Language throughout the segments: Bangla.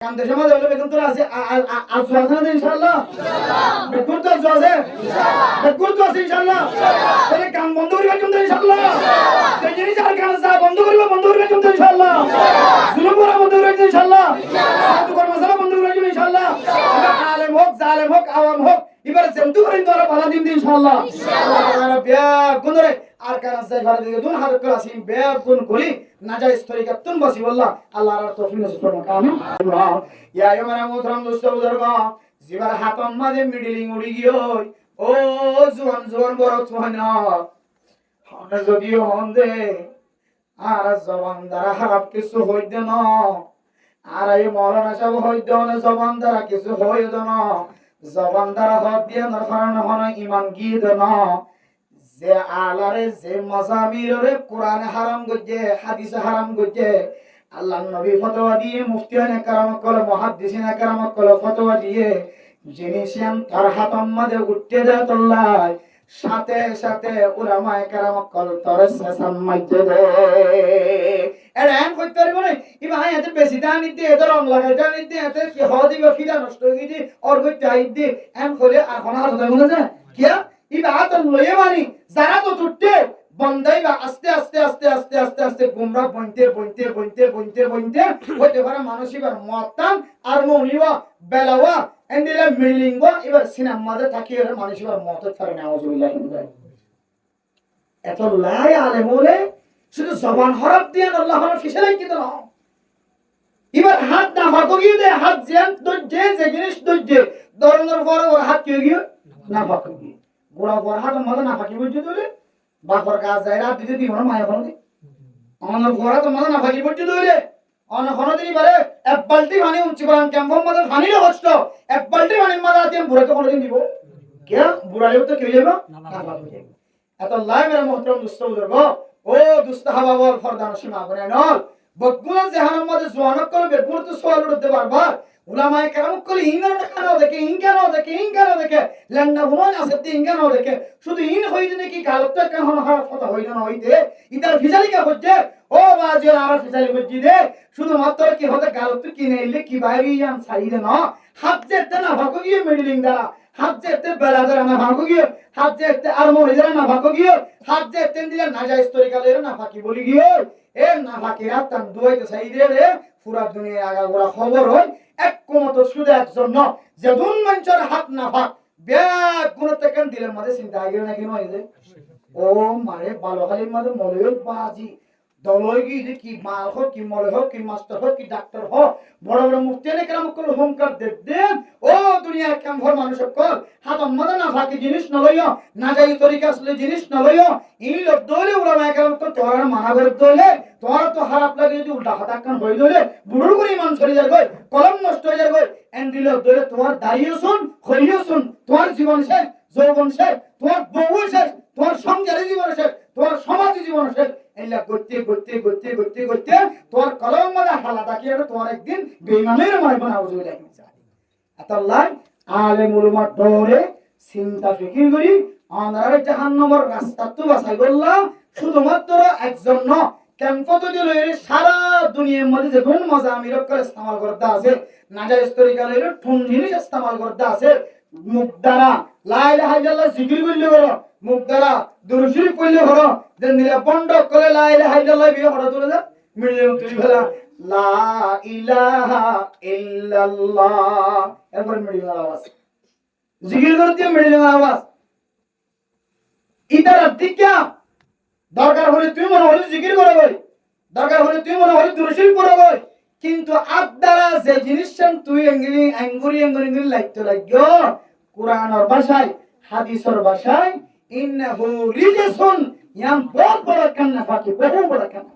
কাম দেশে মধ্যে হলে বেতন তোরা আছে আর আছে না ইনশাআল্লাহ বেতন তো আছে বেতন তো আছে ইনশাআল্লাহ তাহলে কাম বন্ধ করিবা কিন্তু ইনশাআল্লাহ সেই জিনিস আর কাম যা বন্ধ করিবা কিন্তু ইনশাআল্লাহ জুলুম করা বন্ধ করিবা ইনশাআল্লাহ সাধু কর্মশালা বন্ধ করিবা ইনশাআল্লাহ আলেম হোক জালেম হোক আওয়াম হোক এবার জেমতু করিন তোরা পালা দিন ইনশাআল্লাহ আল্লাহ বিয়া গুনরে আর কান যাই ভালো দিকে দুন হাত করে আসিন বিয়া গুন করি নাজাইজ তরিকা তুন বসি বললা আল্লাহর তৌফিক নসিব করুন আমিন ইয়া ইয়ামানা মুহতারাম দোস্ত বুজুর্গ জিবার হাতম মাঝে মিডলিং উড়ি গিয়ে ও জোয়ান বড় তোহানা হন যদি হন্দে আর জবান দ্বারা খারাপ কিছু হইতে না আর এই মৌলানা সাহেব হইতে না জবান দ্বারা কিছু হইতে না জবান দ্বারা হদ দিয়ে না কারণে হন ঈমান গীত না যে আলারে যে মাজামিরে কোরআনে হারাম গজে হাদিসে হারাম গজে আল্লাহর নবী ফতোয়া দিয়ে মুফতিয়ানে کرام কলে মুহাদ্দিসিনে کرام কলে ফতোয়া দিয়ে জিনিসিয়ান তার হাতম মাঝে উঠতে দেয় আল্লাহ সাথে সাথে উলামায়ে کرام কল তরে সাম্মাইতে দে এর এম কইতে পারব না ই ভাই এতে বেশি দাম দিতে এত রং লাগাই দাম দিতে এতে কি হদিবে ফিরা নষ্ট হই দি আর কইতে আইদি এম করে আর কোন আর দাম না কিয়া ইবাদত লয়ে মানি যারা তো টুটে বন্দাইবা আস্তে আস্তে আস্তে আস্তে আস্তে আস্তে গুমরা বনতে হতে পারে মানুষিবার মতাম আর মনিবা বেলাওয়া এন্ডিলা মিলিংবা এবার সিনেমা মাঝে থাকি এর মানুষিবার মত করে নাউজুবিল্লাহ এত লাই আলে বলে শুধু জবান হরফ দিয়ে আল্লাহর ফিসলাই কি না এবার হাত না ফাঁকো গিয়ে দে হাত জিয়ান দজ্জে যে জিনিস দজ্জে দরনের পরে ওর হাত কি গিয়ে না ফাঁকো গিয়ে গোড়া পর হাত মজা না ফাঁকি বুঝতে দিলে বাপর কাজ যায় রাত দিতে দিও না মায়া কোনো দি অনর গোড়া তো মজা না ফাঁকি বুঝতে দিলে অন কোনো দিনই পারে এক বালতি পানি উঁচি করান ক্যাম্পম মধ্যে পানির কষ্ট এক বালতি পানির মাঝে আতে বুড়া তো কোনোদিন দিব কে বুড়ালেও তো কেউ যাবে না ফাঁকি যাবে এত লাই মেরা মোহতরম দুষ্ট বুজুর্গ ও দুষ্ট হাবা বল ফরদান সীমা বনে নল বগুনা জাহান্নাম মধ্যে জওয়ানক করে বেগুন তো সওয়াল উঠতে পারবা উলামায়ে কেরাম কলি ইনগার দেখানো দেখে ইনগার দেখে লন্ডা হুমান আসতে ইনগার দেখে শুধু ইন হইতে নাকি গালত কেন হারা ফটা হইলো না হইতে ইদার ফিজালি কা হচ্ছে ও বাজি আর ফিজালি হচ্ছে দে শুধু মাত্র কি হতে গালত কি নেইলে কি বাইরে যান সাইরে না হাত যেতে না ভাগো গিয়ে মিডলিং দ্বারা হাত যেতে বেলা দ্বারা না ভাগো গিয়ে হাত যেতে আর মরে দ্বারা না ভাগো গিয়ে হাত যেতে দিলে নাজাইজ তরিকালের না ফাকি বলি গিয়ে এ না ফাকি রাত তান দুইতে সাইরে রে পুরা দুনিয়া আগা গোরা খবর হয় এক কোমত শুধু একজন ন যে দুন মঞ্চের হাত না ফাক ব্যাগ গুণতে কেন দিলের মধ্যে চিন্তা আগে নাকি নয় যে ও মানে ভালো খালির মধ্যে মলয় বাজি দলয় গিয়ে কি মাল হোক কি মলয় হোক কি মাস্টার হোক কি ডাক্তার হোক বড় বড় মুফতিয়ানে কেরাম কল হোমকার দেন ও দুনিয়ার কেমন মানুষ কল হাত মধ্যে না ফাকি জিনিস নলয় না যাই তরিকা আসলে জিনিস নলয় এই লোক দলে উলামায়ে কেরাম কল তোরা মানা করে দলে তোরা তো খারাপ লাগে যদি উল্টা হাত কান হই দলে বুড়ুর করে ইমান চলে যার গই কলম নষ্ট হয়ে যার গই এন্ডিল দলে তোমার দাঁড়িয়ে শুন খলিও শুন তোমার জীবন শেষ যৌবন শেষ তোমার বউ শেষ তোমার সংসারের জীবন শেষ তোমার সমাজের জীবন শেষ এলা করতে তোমার কলম মানে হালা তাকি আর তোমার একদিন বেঈমানের মনে বানাউজ হয়ে যাবে আল্লাহ আলেম উলামা দরে চিন্তা ফিকির করি আনারে জাহান্নামের রাস্তা তো বাছাই করলা শুধুমাত্র একজন ন কেমপত দিলে সারা দুনিয়ার মধ্যে যে কোন মজা আমি রক করে ইস্তেমাল করতে আছে নাজাইজ তরিকালের ঠুন জিনিস ইস্তেমাল করতে আছে মুখ দ্বারা লা ইলাহা ইল্লাল্লাহ জিকির করলে করো মুখ দ্বারা দুরূদ শরীফ পড়লে করো যে নিরা বন্ধ করে লা ইলাহা ইল্লাল্লাহ বিয়ে হড়া তুলে দাও মিলিয়ন তুই ফেলা লা ইলাহা ইল্লাল্লাহ এরপর মিলিয়ন আওয়াজ জিকির করতে মিলিয়ন আওয়াজ ইতার দিকা দরকার হলে তুই মনে হলে জিকির করে বই দরকার হলে তুই মনে হলে দুরূদ শরীফ পড়ে বই কিন্তু আদ্দারা যে জিনিসেন তুই আঙ্গুরি লাগতে লাগো কোরআনের ভাষায় হাদিসের ভাষায় ইন্নাহু রিজসুন ইয়াম বহুত বড় কান্না ফাকি বহু বড় কান্না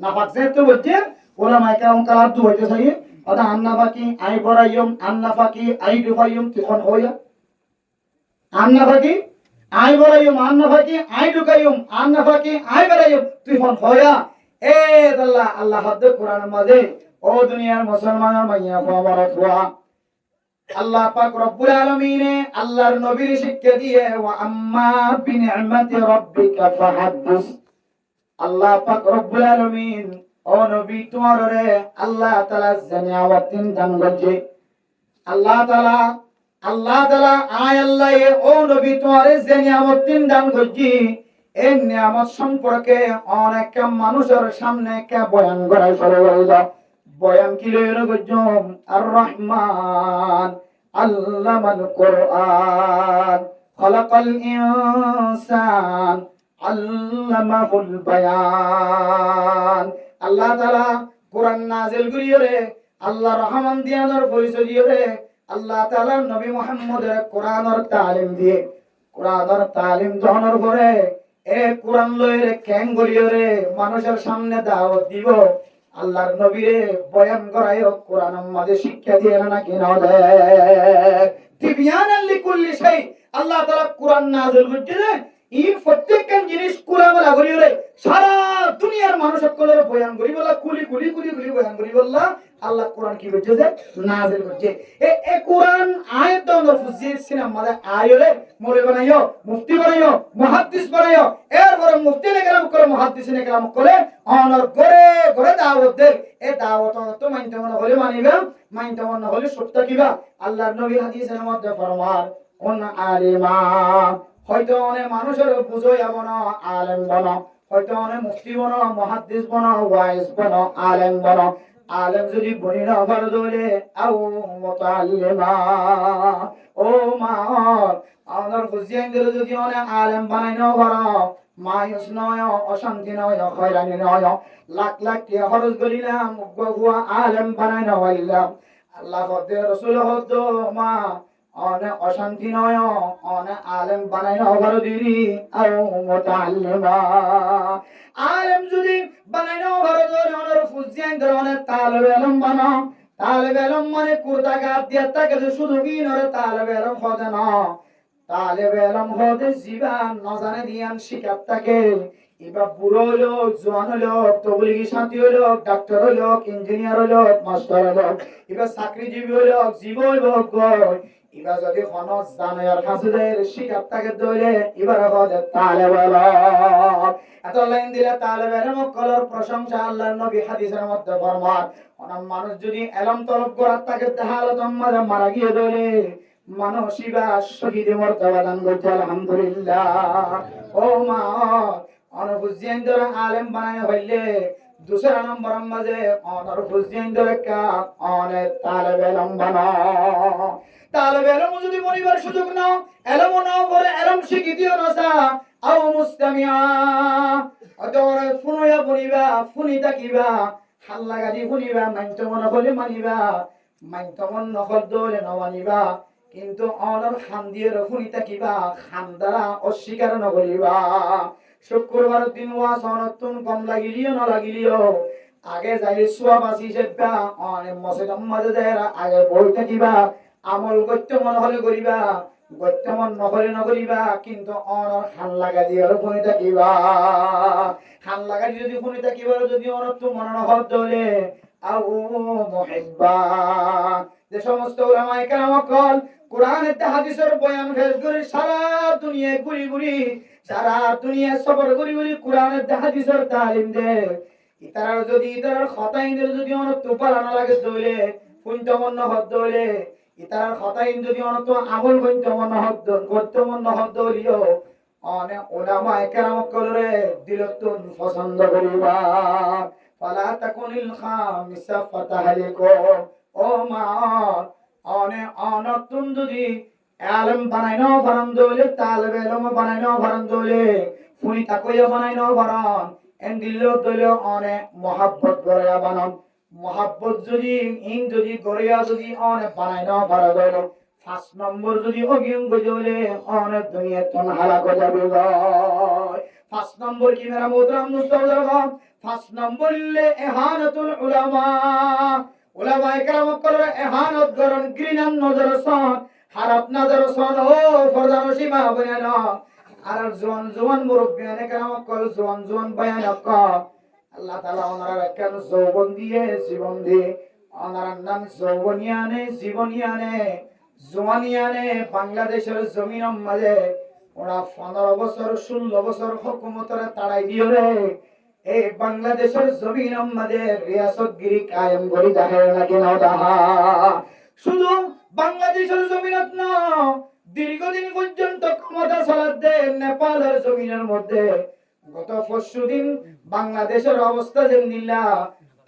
নাফাক যেতে বলতে ওলামায়ে কেরাম কালার দু হইতে চাই আদা আন্না ফাকি আই বড়াইয়ম আন্না ফাকি আই দুবাইয়ম তখন হইয়া আন্না ফাকি আই বড়াইয়ম আন্না ফাকি আই দুকাইয়ম আন্না ফাকি আই বড়াইয়ম তখন হইয়া এ আল্লাহ আল্লাহ হাদ কোরআনের মাঝে ও দুনিয়ার মুসলমানের মাইয়া বাবারা তোয়া আল্লাহ পাক রব্বুল আলামিন আল্লাহর নবীর শিক্ষা দিয়ে ওয়া আম্মা বিনি'মাতি রাব্বিকা ফাহাদ্দিস আল্লাহ পাক রব্বুল আলামিন ও নবী তোমার রে আল্লাহ তাআলা জানিয়াওয়াত দান করছে। আল্লাহ তাআলা আয় আল্লাহ ও নবী তোমার যে নিয়ামত দান করছি এই নিয়ামত সম্পর্কে অনেক মানুষের সামনে কে বয়ান করা শুরু হইল। বয়ান কি লইল গজম আর রহমান আল্লামাল কোরআন খলাকাল ইনসান আল্লামাহুল বায়ান। আল্লাহ তাআলা কোরআন নাযিল করিয়রে আল্লাহ রহমান দিয়ানোর পরিচয় দিয়রে আল্লাহ তাআলা নবী মুহাম্মদের কোরআনের তালিম দিয়ে কোরআনের তালিম দেওয়ার পরে এ কোরআন লইরে ক্যাং করিয়রে মানুষের সামনে দাওয়াত দিব। আল্লাহর নবীরে বয়ান করায়ও কোরআনের মাঝে শিক্ষা দিয়ে না কি না দেয় তিবিয়ানাল লিকুল্লি শাই। আল্লাহ তাআলা কোরআন নাযিল করছে এই প্রত্যেকটা জিনিস কোরআনে করিয়রে সারা দুনিয়ার মানুষ সকলের বয়ান করি বলা কুলি কুলি কুলি কুলি বয়ান করি বললা আল্লাহ কোরআন কি করছে যে নাযিল করছে। এ কোরআন আয়াত দাও ফুজি সিনা মানে আয়রে মোরে বানাইও মুফতি বানাইও মুহাদ্দিস বানাইও এরপরে মুফতি নে কালাম করে মুহাদ্দিস নে কালাম করে অনর করে করে দাওয়াত দে। এ দাওয়াত তো মানতে মনে হলে মানিবা মানতে মনে হলে সত্য কিবা। আল্লাহর নবী হাদিসের মধ্যে ফরমান কোন আলিমা হয়তো অনেক মানুষের বুঝই যাব না আলেম বনো, হয়তো অনেক মুফতি বনো মুহাদ্দিস বনো ওয়াইজ বনো আলেম বনো। আলেম যদি বনি না ভালো দলে আও মুতাআল্লিমা ও মা আমার বুঝিয়ে গেল যদি অনেক আলেম বানাই না ভালো মায়ুস নয় অশান্তি নয় হয়রানি নয় লাখ লাখ টাকা খরচ করিলাম গুয়া আলেম বানাই না হইলাম আল্লাহ হদ্দে রাসূল হদ্দ মা অনেক অশান্তি নয় অনেক আলেম বানাই না ভালো দিদি আও মুতাআল্লিমা। আলেম যদি বানাই না ভালো দলে অনেক ফুজিয়ে গেল অনেক তালেবে ইলম বানা। তালেবে ইলম মানে কুরতা গাত দিয়া তাকে শুধু কি নরে তালেবে ইলম হদে না তালেবে ইলম হদে জীবন না জানে দিয়ান শিকার থাকে। এবার বুড়ো হলো জোয়ান হলো তবলিগি সাথী হলো ডাক্তার হলো ইঞ্জিনিয়ার হলো মাস্টার হলো এবার চাকরিজীবী হলো জীব হইব এবার যদি খনস জানার হাসুদের শিকার থাকে দইলে এবার হদে তালেবে ইলম। এত লাইন দিলে তালেবে ইলম কলর প্রশংসা আল্লাহর নবী হাদিসের মধ্যে ফরমান অনেক মানুষ যদি ইলম তলব করার তাকে হালত মারা গিয়ে দইলে মানসিবা শহীদ মর্তবা দান করছে আলহামদুলিল্লাহ। ও মা অনফুজিয়ান ধরে আলেম বানায় হইলে দুসরা নম্বর মাঝে অনফুজিয়ান ধরে কা অনেক তালেবে ইলম বানা। তালেবে ইলম যদি মনিবার সুযোগ নাও ইলম নাও পরে ইলম শিখি দিও না সা আও মুস্তামিয়া অতর ফুনয়া বনিবা ফুনি তাকিবা হাল্লা গাদি ফুনিবা মানতে মন বলে মানিবা মানতে মন নহল দলে নমানিবা কিন্তু অনর খান দিয়ে রফুনি তাকিবা খান দ্বারা অস্বীকার নকরিবা। শুক্রবার দিন ওয়াজ অনতুন কম লাগিলিও না লাগিলিও আগে যাইলে সোয়া বাসি সেবা অনেক মসজিদ মাঝে যায় আগে বই থাকিবা আমল করতে মন হলে করিবা করতে মন নহলে নকরিবা কিন্তু অনর খান লাগা দিয়ে রফুনি তাকিবা। খান লাগা দিয়ে যদি ফুনি তাকিবা যদি অনর তো মন নহল দলে আও মুহিব্বা। যে সমস্ত উলামায়ে কেরাম কল কোরআনের হাদিসের বয়ান ফেস করে সারা দুনিয়ায় ঘুরি ঘুরি সারা দুনিয়া সফর করি করি কোরআনের হাদিসের তালিম দে ইতার যদি ইতার খতাইনদের যদি অনেক তোপালানো লাগে দইলে পুঞ্জমন্ন হদ দইলে ইতার খতাইন যদি অনেক আমল পুঞ্জমন্ন হদ করতমন্ন হদ দইলিও অনেক উলামায়ে কেরাম কলরে দিলতুন পছন্দ করিবা ফালা তাকুনিল খামিসা ফাতাহলিকু। ও মা অনেক অনতুন যদি আলেম বানাই নাও ফারান দইলে তালেবে ইলম বানাই নাও ফারান দইলে ফুনি তাকইয়া বানাই নাও ফারান এন্ডিলো দইলে অনেক মহাব্বত গড়িয়া বানান মহাব্বত যদি ইন যদি গড়িয়া যদি অনেক বানাই নাও ফারা দইল 5 নম্বর যদি অগিম গজলে অনেক দুনিয়া তন হালাক যাবে গয়। 5 নম্বর কি মেরা মোহতরম মুস্তাফা 5 নম্বর লে ইহানাতুল উলামা উলামায়ে কেরাম কলরে ইহানত করন ঘৃণার নজর সন হারাপ নজর সন ও ফরদান সীমা বয়ান আর জওয়ান জওয়ান মুরব্বিয়ানে কেরাম কল জওয়ান জওয়ান বয়ান আল্লাহ তাআলা ওনারা কেন যৌবন দিয়ে জীবন দিয়ে ওনার নাম যৌবনিয়ানে জীবনিয়ানে জওয়ানিয়ানে বাংলাদেশের জমিনের মাঝে ওরা 15 বছর 16 বছর হুকুমতরে তাড়াই দিও রে এই বাংলাদেশের জমিন আমাদের রিয়াসতগিরি কায়েম করি জাহের নাকি নদাহা শুধু বাংলাদেশের জমিনত না দীর্ঘদিন পর্যন্ত ক্ষমতা চালাতে নেপালের জমিনের মধ্যে গত পরশুদিন বাংলাদেশের অবস্থা যে নিলা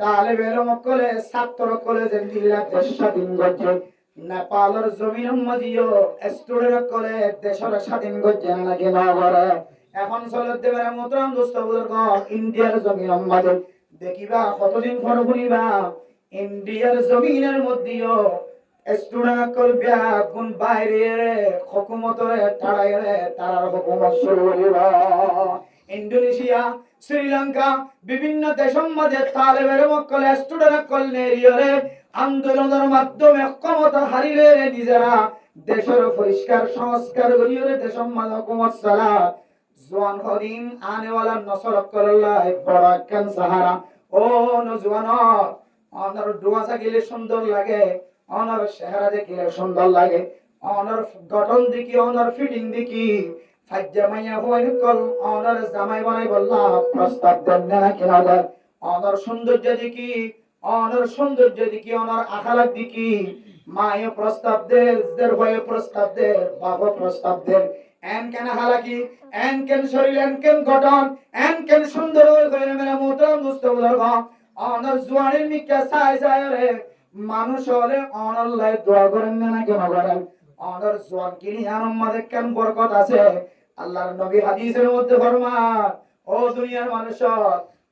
তালেব এলম কলে ছাত্র কলেজের নিলা দেশ স্বাধীন করছে নেপালের জমিনের মধ্যেও স্টুডেন্ট কলে দেশের স্বাধীন করছে নাকি না করে এখন চলতে পারে মোতরাম দোস্ত বুজুর্গ ইন্ডিয়ার জমিনের মধ্যে দেখিবা কতদিন পর শুনিবা ইন্ডিয়ার জমিনের মধ্যেও স্টুডেন্ট কল বিয়া গুণ বাইরে হুকুমতরে তাড়াইরে তার হুকুমত শুরু হইবা ইন্দোনেশিয়া শ্রীলঙ্কা বিভিন্ন দেশের মধ্যে তালেবের মক্কল স্টুডেন্ট কল নেরিয়রে আন্দোলনের মাধ্যমে ক্ষমতা হারিলে নিজেরা দেশের পরিষ্কার সংস্কার করিয়ে দেশের মাঝে হুকুমত চালা জওয়ান হদিন আনেওয়ালা নসর করল্লাহ বড় কেন সাহারা ও নজওয়ান অনর ডুয়া থাকিলে সুন্দর লাগে অনর চেহারা দেখিলে সুন্দর লাগে অনর গঠন দেখি অনর ফিটিং দেখি ফাজ্জামাইয়া হইল কল অনর জামাই বানাই বললা প্রস্তাব দেন না কিনা দেন অনর সৌন্দর্য দেখি অনর আখালাক দেখি মায়ে প্রস্তাব দে দের হয়ে প্রস্তাব দে বাবা প্রস্তাব দে এন কেন হালাকি এন কেন শরীর এন কেন গঠন এন কেন সুন্দর হয়ে মেরা মোতরাম দুস্থ বুজুর্গ অনর জওয়ানের মিকা সাই সাই রে মানুষ হলে অনর লাই দোয়া করেন না কেন করেন অনর জওয়ান কিনি আনম মাঝে কেন বরকত আছে আল্লাহর নবী হাদিসের মধ্যে ফরমান ও দুনিয়ার মানুষ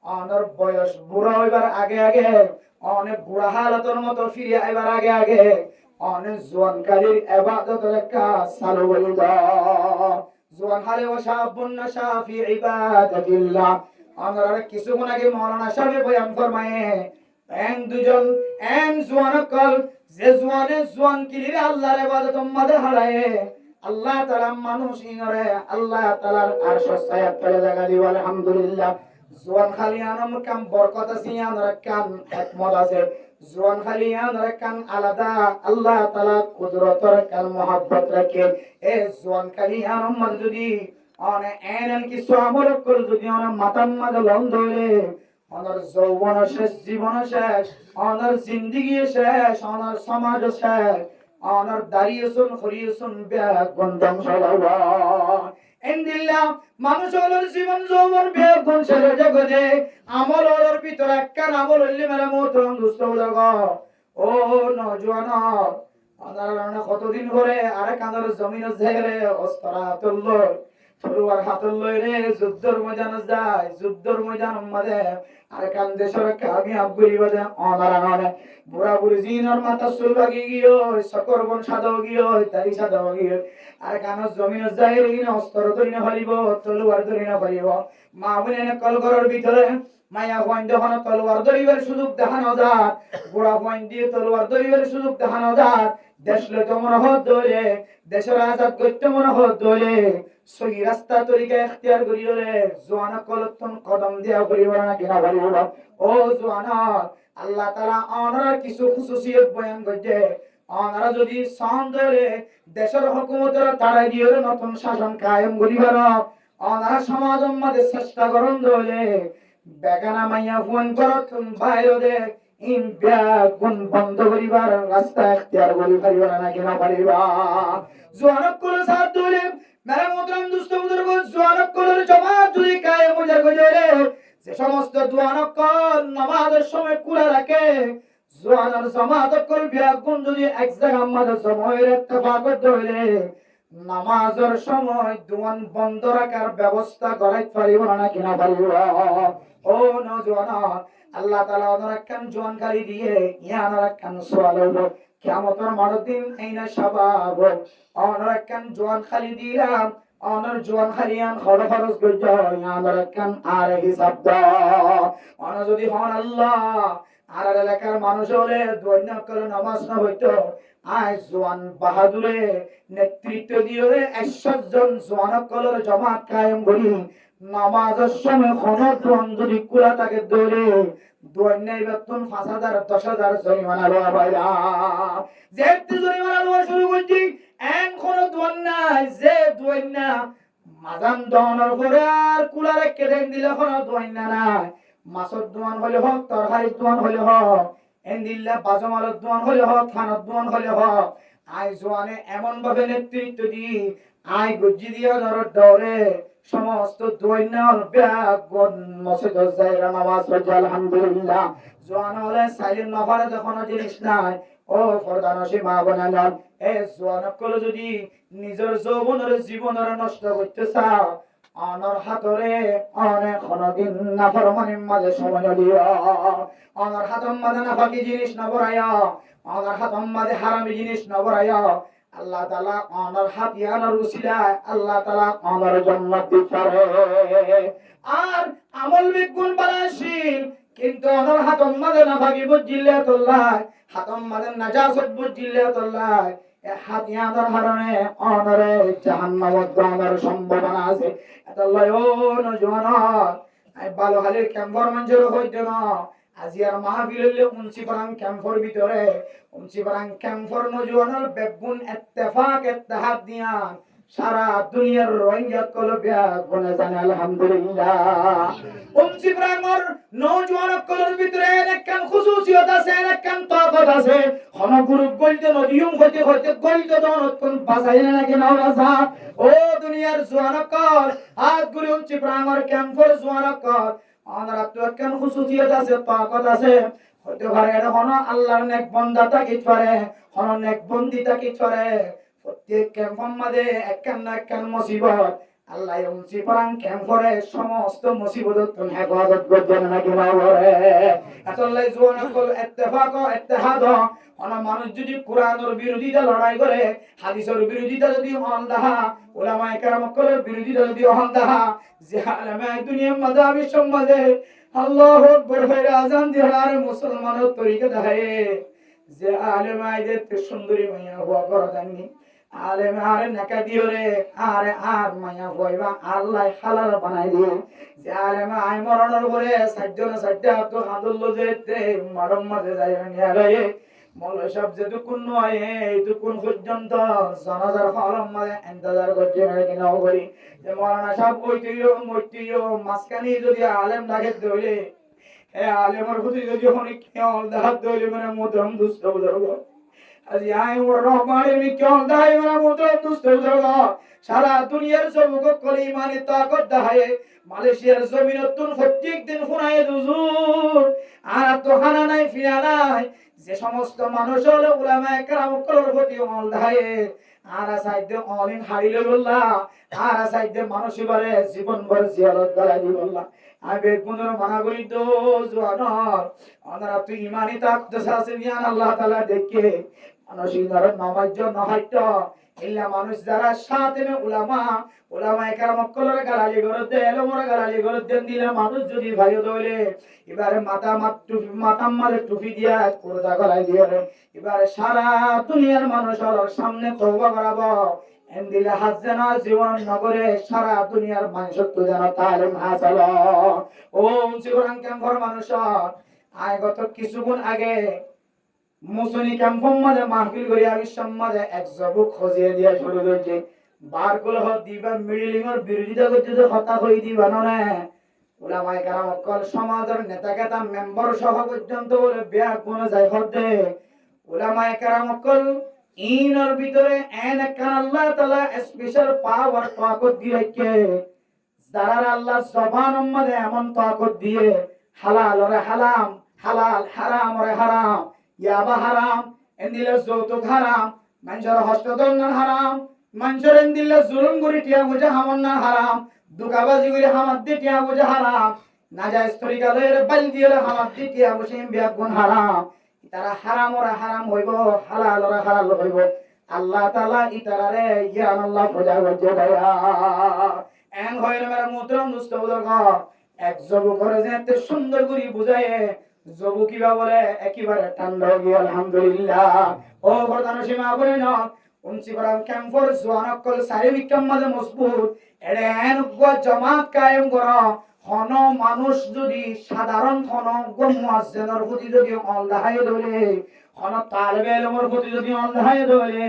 অনর বয়স বুড়া হইবার আগে আগে অনেক বুড়া হালাতের মতো ফিরে আইবার আগে আগে অনেক জওয়ানকারীর ইবাদতের কাজ চালু হয়ে দাও জওয়ান হালে ও শাবুন নাশা ফি ইবাদাতিল্লাহ আমরা কিছুক্ষণ আগে মাওলানা সাহেব বয়ান ফরমায়ে এন দুজন এন জওয়ান কল যে জওয়ান কিলিরে আল্লাহর ইবাদত মধ্যে হারায় আল্লাহ তাআলা মানুষ ইনরে আল্লাহ তাআলার আরশ ছায়াত তলে জায়গা দিব আলহামদুলিল্লাহ জওয়ান খালি আনম কাম বরকত আছে আমরা কাম হিকমত আছে জওয়ান খালি আমরা কাম আলাদা আল্লাহ তাআলা কুদরতর কাম মোহাব্বত রাখে এ জওয়ান খালি আনম যদি অনে এনন কিছু আমল কর যদি অনে মাতাম মাদ লন্ধরে অনর যৌবন শেষ জীবন শেষ অনর জিন্দেগি শেষ অনর সমাজ শেষ অনর দাঁড়িয়েছুন হরিয়েছুন ব্যাগ বন্ধন সলাবা এন্দিল্লাহ মানুষ হলোর জীবন যৌবন ব্যাগ বন শেষ জগতে আমল হলোর ভিতর একখান আমল হইলে মেরা মোতরম দুস্থ জাগ ও নজওয়ান অনার কতদিন ধরে আরে কাঁদার জমিন ঝেড়ে অস্তরা তুলল তলোয়ার হাতল লইরে যুদ্ধর ময়দানে যায় যুদ্ধর ময়দান মধ্যে আর কান দেশের কামিয়াব করিবা দে অনারানে বুড়া বুড়ি জিনার মাথা চুল লাগি গিয়ে সকর বন সাদাও গিয়ে দাড়ি সাদাও গিয়ে আর কান জমিন যায় রে অস্ত্র ধরি না ফেলিব তলোয়ার ধরি না ফেলিব মা বনে কল ঘরের ভিতরে মায়া পয়েন্ট হন তলোয়ার ধরিবার সুযোগ দেখানো যায় বুড়া পয়েন্ট দিয়ে তলোয়ার ধরিবার সুযোগ দেখানো যায় দেশ লোক মনে হত দলে দেশের আজাদ করতে মনে হত দলে সহি রাস্তা তরিকা ইখতিয়ার করিলে জওয়ানা কলতন কদম দিয়া করিবা না কিনা বলিবা ও জওয়ানা আল্লাহ তাআলা অনরা কিছু খুশুসিয়ত বয়ান করছে অনরা যদি সন্দরে দেশের হুকুমতের তাড়াই দিয়ে নতুন শাসন কায়েম করিবার অনরা সমাজের মধ্যে চেষ্টা করন দলে বেগানা মাইয়া ফোন করত বাইরে দে ইন ব্যাগুন বন্ধ করিবার রাস্তা ইখতিয়ার করি পারিবা না কিনা পারিবা জওয়ানা কোন সাথ দলে মেরা মোতরাম দুস্থ বুজুর্গ জওয়ানক কলের জমাত যদি কায়ে বুঝার গজরে যে সমস্ত জওয়ানক কল নামাজের সময় কুলা রাখে জওয়ানের জামাত কল বিয়াগুন যদি এক জায়গা মাঝে সময়ের ইত্তেফাক ধরে নামাজের সময় দোয়ান বন্ধ রাখার ব্যবস্থা করাই পারিব না কিনা পারিব ও নওজওয়ান আল্লাহ তাআলা ওনারা কান জওয়ান গালি দিয়ে ইয়ানারা কান সওয়াল হলো কিয়ামতের মারদিন আইনা শাবাব ওনারা কান জওয়ান খালি দিলাম ওনার জওয়ান খালিয়ান খরচ গজ্জ ইয়ানারা কান আর হিসাব দাও ওনা যদি হন আল্লাহ আর এলাকার মানুষ হলে দোয়ান করে নামাজ না হইতো আজ জওয়ান বাহাদুরে নেতৃত্ব দিয়ে 100 জন জওয়ান কলের জামাত কায়েম করি নামাজের সময় খনদ্রন যদি কুলা তাকে দৌড়ে দোয়ান্নাই বেতন 5000 10000 জরিমানা লওয়া বাইরা যেতে জরিমানা লওয়া শুরু করছি এন কোন দোয়ান্না যে দোয়ান্না মাজান দোয়ানোর পরে আর কুলারে কেটে দিলে কোনো দোয়াই না নাই মাছের দোয়ান হলে হোক তরকারির দোয়ান হলে হোক এন্দিল্লা বাজমালের দোয়ান হলে হোক থানার দোয়ান হলে হোক আই জোয়ানে এমন ভাবে নেতৃত্ব দি আই গজ্জি দিয়া ধরো দৌড়ে সমস্ত দৈন্যর ব্যাগন মসজিদ জায়গা নামাজ পড়ে আলহামদুলিল্লাহ জোয়ান হলে সাইলেন্ট নফারে যখন জিনিস নাই ও ফরদানসী মা বোনেরা এ জোয়ানকল যদি নিজের যৌবনের জীবনের নষ্ট করতে চাও অনর হাতরে অনেক কোনদিন নাফরমানির মাঝে সময় দিও অনর হাতম মাঝে নাফাকি জিনিস নবরায়া অনর হাতম মাঝে হারামি জিনিস নবরায়া আল্লাহ তাআলা অনর হাতিয়ানার উসিলায় আল্লাহ তাআলা অনর জান্নাত দিতে আর আমল বিগুণ বালাশীল কিন্তু অনর হাতম মাঝে নাফাকি বুঝিল্লাতুল্লাহ হাতম মাঝে নাজাসত বুঝিল্লাতুল্লাহ হাতিয়ানার হারণে অনরে জাহান্নামত যাওয়ার সম্ভাবনা আছে এটা লয়ও নজওয়ান আই ভালো হালে ক্যাম্পর মঞ্জুর হইতে না আজিয়ার মাহফিললে উনসি পারাং ক্যাম্পর ভিতরে উনসি পারাং ক্যাম্পর নজওয়ানের বেগুন ইত্তেফাক ইত্তেহাদ দিয়া সারা দুনিয়ার রোহিঙ্গা কলবিয়া গুনে জানে আলহামদুলিল্লাহ উনসি পারাংর নজওয়ান কলর ভিতরে একখান খুশুসিয়ত আছে একখান তাকত আছে কোন গ্রুপ গলতে নদিয়ম হইতে হইতে গলতে দনতন বাজাইলে নাকি না বাজা ও দুনিয়ার জওয়ানকল আজ গুরু উনসি পারাংর ক্যাম্পর জওয়ানকল আনারা তো একখান খুশুসিয়ত আছে তাকত আছে হইতে পারে এটা কোন আল্লাহর নেক বান্দা তাকিত পারে কোন নেক বন্দি তাকিত পারে প্রত্যেক ক্যাম্পের মধ্যে একখান না একখান মুসিবত আল্লাহ উনসি পারাং ক্যাম্পরে সমস্ত মুসিবত তুমি হেফাজত করবেন নাকি না বলে আসলে জওয়ানকল ইত্তেফাক ও ইত্তেহাদ অনা মানুষ যদি কোরআনের বিরোধিতা লড়াই করে হাদিসের বিরোধিতা যদি হন দাহা উলামায়ে কেরামকলের বিরোধিতা যদি হন দাহা যে আলেমে দুনিয়ার মাযহাবি সমাজে আল্লাহু আকবার হইরা আযান দিয়ে আর মুসলমানের তরিকা দেখায় যে আলেমে যে সুন্দরী মাইয়া হওয়া করা জানি আলেমে আরে নাকা দিওরে আরে আর মাইয়া হইবা আল্লাহ হালাল বানাই দিও যে আলেমে আই মরণের পরে সাজ্জনা সাজ্জা তো হাদুল্লো যেতে মারম মাঝে যায় নিয়া রে মৌলা সাহেব যেটুকুন নয় এইটুকুন পর্যন্ত জানাজার ফলম মানে ইন্তজার করতে হয় কিনা করি যে মৌলানা সাহেব ওইটিও মাঝখানে যদি আলেম লাগে দইলে এ আলেমের প্রতি যদি অনেক খেয়াল দেখাত দইলে মানে মোদরম দুষ্ট বুঝাবো আজি আই ওর রহমানে মি খেয়াল দেখাই মানে মোদরম দুষ্ট বুঝাবো সারা দুনিয়ার সবক কলিমানে তাকত দেখায় মালয়েশিয়ার জমিনতুন প্রত্যেক দিন ফুনায়ে দুজুর আর তো খানা নাই ফিরা নাই যে সমস্ত মানুষ হলো উলামায়ে কেরামকলের প্রতি আমল দেখায় আর সাইদে অলিন হারিলে বললা আর সাইদে মানুষ বারে জীবন ভর জিয়ারত করা দি বললা আবে কোনর মানা করি তো জওয়ানর ওনারা তুই ইমানি তাকত আছে জ্ঞান আল্লাহ তাআলা দেখে মানুষ ইনার নামাজ জন্য হাইতো ইল্লা মানুষ যারা সাথে উলামায়ে কেরামকলের গালালি করে দেল মোর গালালি করে দেন দিলে মানুষ যদি ভাইও দইলে এবারে মাথা মারে টুপি দিয়া কোরদা গলাই দিয়ে এবারে সারা দুনিয়ার মানুষের সামনে তওবা করাবো এন্দিলে হাত যেন জীবন নগরে সারা দুনিয়ার মানুষ তো যেন তালিম হাসল ও জীবন ক্যাম্পর মানুষ আয় গত কিছুক্ষণ আগে মুসনি ক্যাম্পের মধ্যে মাহফিল করি আমি সম্মাদে এক জবক খোঁজিয়ে দিয়া শুরু করছে বার গুলো দিবা মিডিলিংয়ের বিরোধিতা করতে যে হতা হয়ে দিবা না উলামায়ে কেরামকল সমাজের নেতা কেতা মেম্বার সহ পর্যন্ত বলে ব্যাগ মনে যায় হতে উলামায়ে কেরামকল ইনর ভিতরে এন একখান আল্লাহ তাআলা স্পেশাল পাওয়ার তাকত দিয়ে রেখে যারা আল্লাহ জবানের মধ্যে এমন তাকত দিয়ে হালাল ওরে হালাম হালাল হারাম ওরে হারাম ইয়াবা হারাম এন্দিলে যৌতুক হারাম মানুষের হস্তদণ্ড হারাম মানুষের এন্দিলে জুলুম করে টিয়া বুঝে হামন্না হারাম দুকাবাজি করে হামাদ দিয়ে টিয়া বুঝে হারাম নাজায়েজ তরিকালের বাল দিয়ে হামাদ দিয়ে টিয়া বুঝে বিয়াগুন হারাম তারা হারাম ওরা হারাম হইব হালাল ওরা হালাল হইব আল্লাহ তাআলা ইতারারে জ্ঞান আল্লাহ প্রজা করতে দয়া এন হইরে মেরা মুহতরম দোস্ত বুজুর্গ এক জবু করে যে এত সুন্দর করে বুঝায় জবু কিবা বলে একেবারে ঠান্ডা হয়ে গিয়ে আলহামদুলিল্লাহ ও প্রধান সীমা বলে না উনসি বরাম ক্যাম্পর জওয়ানকল শারীরিক কামে মজবুত এড়ে এন জামাত কায়েম করা হন মানুষ যদি সাধারণ হন মুয়াজ্জিনের প্রতি যদি অল দেখাই ধরে হন তালেবে ইলমের প্রতি যদি অন দেখাই দলে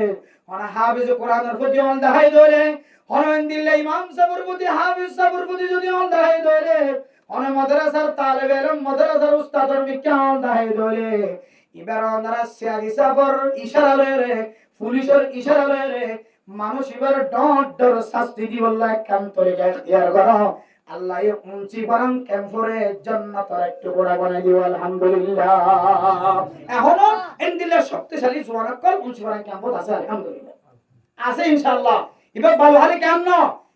হন হাফিজ কোরআনের প্রতি অন দেখাই দলে হন দিল্লা ইমাম সাহেবের প্রতি হাফিজ সাহেবের প্রতি যদি অন দেখাই দলে হন মাদ্রাসার তালেবে ইলম মাদ্রাসার উস্তাদের বিজ্ঞান দেখাই দলে এবার ওনারা সিয়াদি সাফর ইশারা লয়ে পুলিশের ইশারা লয়ে মানুষ এবার ডট ডর শাস্তি দি বললা কাম করে ইয়ার করো আল্লাহ উঞ্চি বারাম ক্যাম্পরে জান্নাতের একটু গোড়া বানাই দিও আলহামদুলিল্লাহ। এখনো ইনদিল্লাহ শক্তিশালী জওয়ানক কল উঞ্চি বারাম ক্যাম্পত আছে আলহামদুলিল্লাহ আছে ইনশাআল্লাহ। এবার বালুহারি কেমন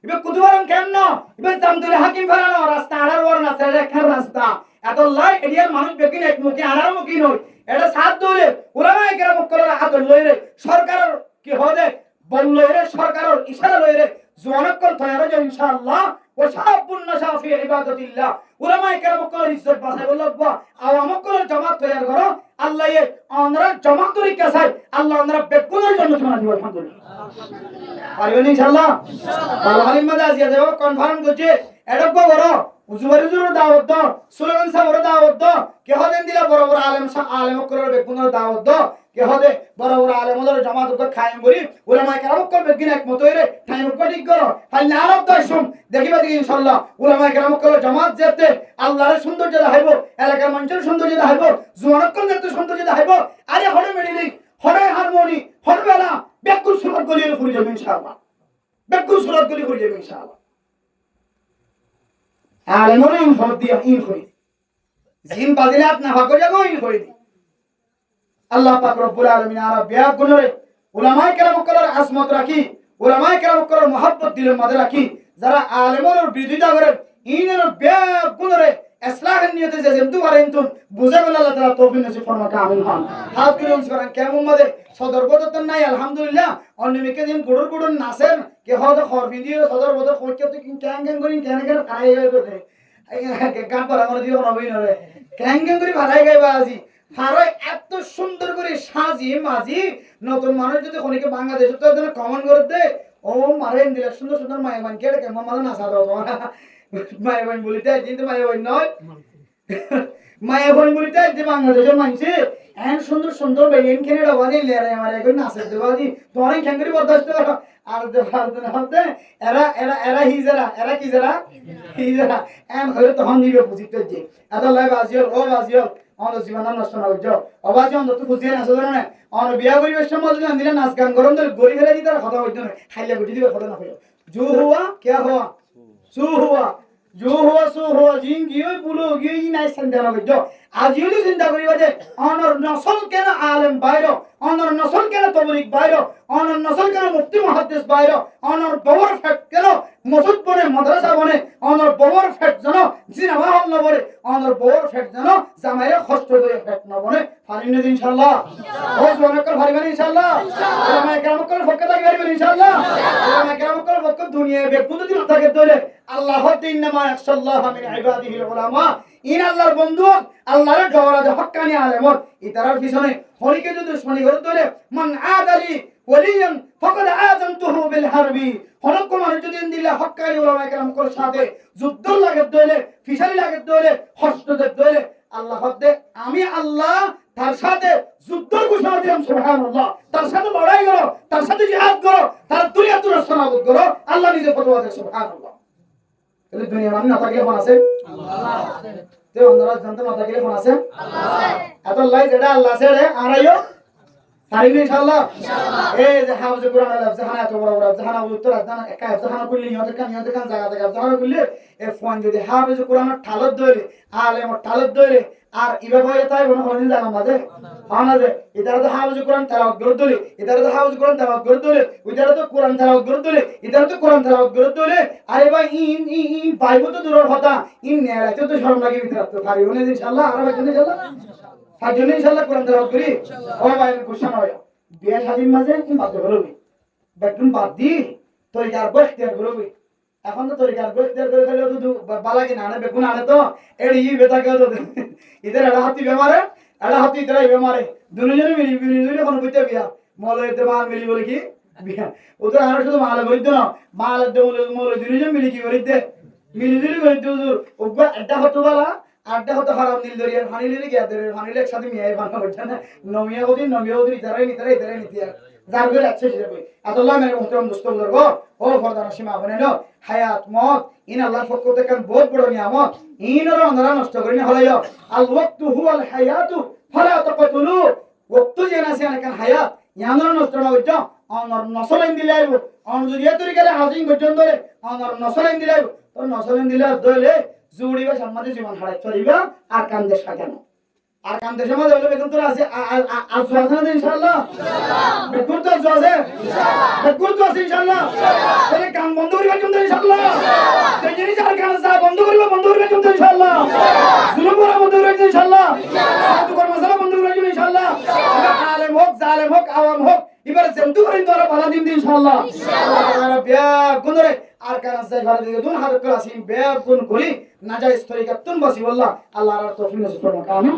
এবার কুতুবারম কেমন এবার জামতুল হাকিম ফেরানো রাস্তা আড়ার ওর না সেটা একটা রাস্তা এত লাই এরিয়ার মানুষ বেকিন এক মুখে আড়ার মুখে নয় এটা সাত দলে উলামায়ে কেরাম কলরা হাত লইরে সরকার কি হবে বললইরে সরকারের ইশারা লইরে জওয়ানক কল তৈরি হবে ইনশাআল্লাহ ও সাবুন নাশা ফি ইবাদাতিল্লাহ উলামায়ে কেরাম কলর ইজ্জত বাঁচাই বলবা আওয়াম কলর জামাত তৈরি করো আল্লাহ এ আমরা জামাত তরিকা চাই আল্লাহ আমরা বেকুনের জন্য তোমার দিব আলহামদুলিল্লাহ পারবেন ইনশাআল্লাহ। বালহালিম মাদাজিয়া দেব কনফার্ম করছে এডক বড় উজুবারি উজুর দাওয়াত দাও সুলেমান সাহেবের দাওয়াত দাও কে হদেন দিলা বড় বড় আলেম কলর বেকুনের দাওয়াত দাও কে হদে বড় বড় আলেমদের জামাত তো খায়ম করি উলামায়ে কেরাম কল বেকিন এক মত হইরে টাইম ঠিক করো হাই না আরব দশম দেখিবা দেখি ইনশাআল্লাহ উলামায়ে কেরাম কল জামাত যেতে আল্লাহর সৌন্দর্য দেখাইবো এলাকার মানুষের সৌন্দর্য দেখাইবো জওয়ানক কল যেতে সৌন্দর্য দেখাইবো আরে হড়ে মেডিলি হড়ে হারমোনি হড়ে বেলা বেকুল সুরত গলিয়ে ফুরি যাবে ইনশাআল্লাহ বেকুল সুরত গলি ফুরি যাবে ইনশাআল্লাহ। আলেমরে ইন হদ দিয়া ইন কই জিন বাজিলাত না ভাগো যাগো ইন কই দি আল্লাহ পাক রব্বুল আলামিন আর বিয়াক গুনরে উলামায়ে কেরাম কলর আজমত রাখি উলামায়ে কেরাম কলর মহব্বত দিলের মাঝে রাখি যারা আলেমর বিরোধিতা করে ইনের বিয়াক গুনরে ইসলাহের নিয়তে যে যেমতু পারেন তুন বুঝে বলে আল্লাহ তাআলা তৌফিক নসিব ফরমাকে আমিন হন হাত করে উনস করেন কেমন মাদে সদর বদর নাই আলহামদুলিল্লাহ অন্যমিকে যেন গুড়র গুড়র নাচেন কে হয়তো খরফি দিয়ে সদর বদর কইতে তো ক্যাং ক্যাং করি কেন কেন খাই হয়ে গেছে গান পড়া করে দিও না বইনরে ক্যাং ক্যাং করি ভাড়াই গাইবা আজি ফারো এত সুন্দর করে সাজি মাজি নতুন মানুষ যদি খনিকে বাংলাদেশ তো জন্য কমন করে দে ও মারেন দিলে সুন্দর সুন্দর মায়েবান কে রে মামা নাচা দাও মায়েবান বলিতে কিন্তু মায়েবান নয় মায়েবান বলিতে যে বাংলাদেশের মানুষে এন সুন্দর সুন্দর বেগেন কেনে ডাবাদি লেরে আমার এখন নাচে দেবাদি তোরে খেঙ্গরি বরদাস্ত করো আর হতে এরা এরা এরা হিজরা এরা কি জরা হিজরা এন হলে তখন নিবে বুঝিতে যে এত লাই বাজিও ও বাজিও অন জীবন নষ্ট না হইছো অবাজি অন তো খুশি না সদর না অন বিয়া পরিবেশের মধ্যে যদি দিলে নাচ গান গরম ধরে গড়ি ফেলে দিতে কথা হইতো না খাইলে গুটি দিবে কথা না হইও জু হুয়া কে হুয়া সু হুয়া জু হুয়া সু হুয়া জিন গিয়ে বুলো গিয়ে নাই সন্দেহ না হইছো আজিও যদি চিন্তা করিবা যে অনর নসল কেন আলেম বাইরো অনর নসল কেন তবলিগ বাইরো অনর নসল কেন মুফতি মুহাদ্দিস বাইরো অনর বড় ফ্যাক্ট কেন মসজিদ বনে মাদ্রাসা বনে অনর বড় ফ্যাক্ট জানো জিনামা হল না বলে অনর বড় ফ্যাক্ট জানো জামাইরে কষ্ট করে ফ্যাক্ট না বনে ফারিন ইনশাআল্লাহ ওই জনকর ফারিবেন ইনশাআল্লাহ উলামায়ে কেরাম কল ফক থাকি ফারিবেন ইনশাআল্লাহ উলামায়ে কেরাম কল ফক দুনিয়া বেকুদ দিন থাকে দলে আল্লাহ ইন্নামা ইয়াখশাল্লাহ মিন ইবাদিহিল উলামা ইন আল্লাহর বন্ধু আল্লাহর গওরাজ হক্কানি আলেমত ইতারার পিছনে হরিকে যদি দুশমনি করে দলে মান আদালি ওয়ালিয়ান ফাকাদ আযামতুহু বিল হারবি হরক মানুষ যদি দিলে হক্কানি উলামায়ে কেরাম কল সাথে যুদ্ধ লাগে দলে ফিশারি লাগে দলে হস্তদের দলে আল্লাহ হদে আমি আল্লাহ তার সাথে যুদ্ধ ঘোষণা দিলাম সুবহানাল্লাহ তার সাথে লড়াই করো তার সাথে জিহাদ করো তার দুনিয়াতে রাসূলুল্লাহ করো আল্লাহ নিজে ফতোয়া দেয় সুবহানাল্লাহ। তাহলে দুনিয়া মানে না থাকলে কোন আছে আল্লাহ আছে তে অন্যরা জানতে না থাকলে কোন আছে আল্লাহ আছে এত লাই যেটা আল্লাহ আছে রে আরাইও পারিব ইনশাআল্লাহ এই যে হাফেজ কোরআন আল জাহানা তো বড় বড় জাহানা উত্তর জাহানা একা জাহানা করলে ইহতে কান জায়গা জাহানা করলে এ ফোন যদি হাফেজ কোরআন ঠালত ধরে আলেম ঠালত ধরে আর ইভাবে তাই কোন কোন জায়গা মাঝে পাওয়া যায় এটারে তো হাফেজ কোরআন তেলাওয়াত করে দলে এটারে তো হাফেজ কোরআন তেলাওয়াত করে দলে ওইটারে তো কোরআন তেলাওয়াত করে দলে এটারে তো কোরআন তেলাওয়াত করে দলে আরে ভাই ইন ইন বাইবো তো দূরের কথা ইন নেরাতে তো শরম লাগে ভিতরে তো পারিব না ইনশাআল্লাহ আর ভাই ইনশাআল্লাহ সাজনে ইনশাআল্লাহ কোরআন তেলাওয়াত করি ও ভাই কোশ্চেন হয় বিয়া শাদীর মাঝে কি বাদ করবি বেডরুম বাদ দি তরিকার বখতিয়ার করবি এখন তো তরিকার বখতিয়ার করে ফেলে তো বালা কি না না বেগুন আনে তো এড়ি বেটা কেউ তো ইদার এড়া হাতি বেমারে এড়া হাতি ইদার বেমারে দুজনে মিলি কোন কইতে বিয়া মলইতে মাল মিলি বলে কি বিয়া ওদের আর শুধু মাল করিত না মাল দে মল দুজনে মিলি কি করিতে মিলি করিতে হুজুর ওগা এডা হতো বালা আড্ডা হতে হারাম নীল দরিয়ার পানি লিলে গিয়া দরিয়ার পানি লিলে একসাথে মিয়াই বানা করছে না নমিয়া ওদিন ইতারাই নিতে আর যার করে আছে সেটা কই আল্লাহ মেরে মুহতারাম দোস্ত বুজুর্গ ও ফরদানা সীমা বনেন হায়াত মত ইন আল্লাহর পক্ষ থেকে বহুত বড় নিয়ামত ইনর অন্ধরা নষ্ট করে নি হলাইও আল ওয়াক্তু হুয়াল হায়াতু ফালা তাকতুলু ওয়াক্তু জেনা সে আনকান হায়াত ইয়ানর নষ্ট না হইতো অনর নসলেন দিলাইব অন যদি এতরি গেলে হাউজিং পর্যন্ত ধরে অনর নসলেন দিলাইব তো নসলেন দিলে দলে জুড়িবা সম্মানিত জীবন হারাই চলিবা আর কান্দে সাজানো আর কান্দে সময় হলে বেতন তোরা আছে আর জোয়াজ না ইনশাআল্লাহ বেতন তো জোয়াজ আছে বেতন তো আছে ইনশাআল্লাহ তাহলে কাম বন্ধ করিবা কিন্তু ইনশাআল্লাহ সেই জিনিস আর কাম যা বন্ধ করিবা কিন্তু ইনশাআল্লাহ জুলুম করা বন্ধ করিবা ইনশাআল্লাহ সাধু কর্মশালা বন্ধ করিবা ইনশাআল্লাহ আলেম হোক জালেম হোক আওয়াম হোক এবার জেমতু করিন তোরা ভালো দিন ইনশাআল্লাহ আল্লাহ বিয়া গুনরে আর কান যাই ভালো দিকে দুন হাত করে আসিম বিয়া গুন করি নাজাইজ তরিকাতুন বাসি আল্লাহ আল্লাহর তৌফিক নসিব করুন আমিন